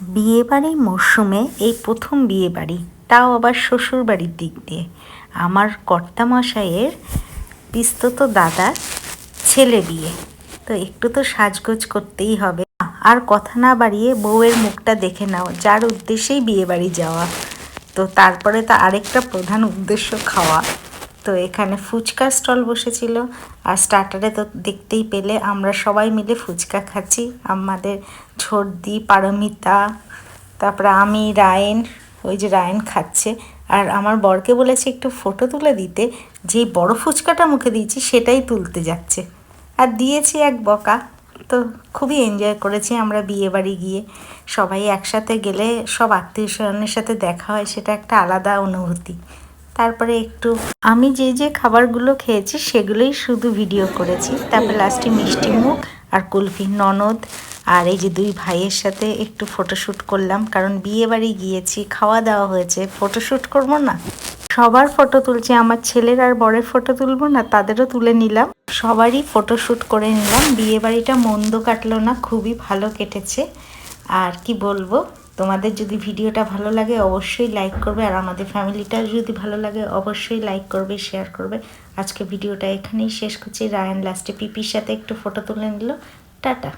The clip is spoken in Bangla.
বিয়েবাড়ির মরশুমে এই প্রথম বিয়েবাড়ি, তাও আবার শ্বশুরবাড়ির দিক দিয়ে। আমার কর্তামশাইয়ের পিস্তত দাদার ছেলে বিয়ে, তো একটু তো সাজগোজ করতেই হবে। আর কথা না বাড়িয়ে বউয়ের মুখটা দেখে নাও, যার উদ্দেশ্যেই বিয়েবাড়ি যাওয়া। তো তারপরে তো আরেকটা প্রধান উদ্দেশ্য খাওয়া। তো এখানে ফুচকা স্টল বসেছিল, আর স্টার্টারে তো দেখতেই পেলে আমরা সবাই মিলে ফুচকা খাচ্ছি। আমাদের ঝর্দি, পারমিতা, তারপরে আমি, রায়েন, ওই যে রায়েন খাচ্ছে। আর আমার বরকে বলেছি একটু ফটো তুলে দিতে, যেই বড় ফুচকাটা মুখে দিয়েছি সেটাই তুলতে যাচ্ছে, আর দিয়েছি এক বকা। তো খুবই এনজয় করেছি আমরা বিয়েবাড়ি গিয়ে। সবাই একসাথে গেলে সব আত্মীয় স্বজনের সাথে দেখা হয়, সেটা একটা আলাদা অনুভূতি। তারপরে একটু আমি যে যে খাবারগুলো খেয়েছি সেগুলোই শুধু ভিডিও করেছি। তারপর লাস্টে মিষ্টি মুখ আর কুলফি, ননদ আর এই যে দুই ভাইয়ের সাথে একটু ফটোশ্যুট করলাম, কারণ বিয়ে বাড়ি গিয়েছি, খাওয়া দাওয়া হয়েছে, ফটোশ্যুট করবো না? সবার ফটো তুলছি, আমার ছেলের আর বরের ফটো তুলবো না? তাদেরও তুলে নিলাম, সবারই ফটোশ্যুট করে নিলাম। বিয়ে বাড়িটা মন্দ কাটলো না, খুবই ভালো কেটেছে। আর কি বলবো, তোমাদের যদি ভিডিওটা ভালো লাগে অবশ্যই লাইক করবে, আর আমাদের ফ্যামিলিটাও যদি ভালো লাগে অবশ্যই লাইক করবে, শেয়ার করবে। আজকে ভিডিওটা এখানেই শেষ করছি। রায়ান লাস্টে পিপির সাথে একটু ফটো তুলে নিল। টাটা।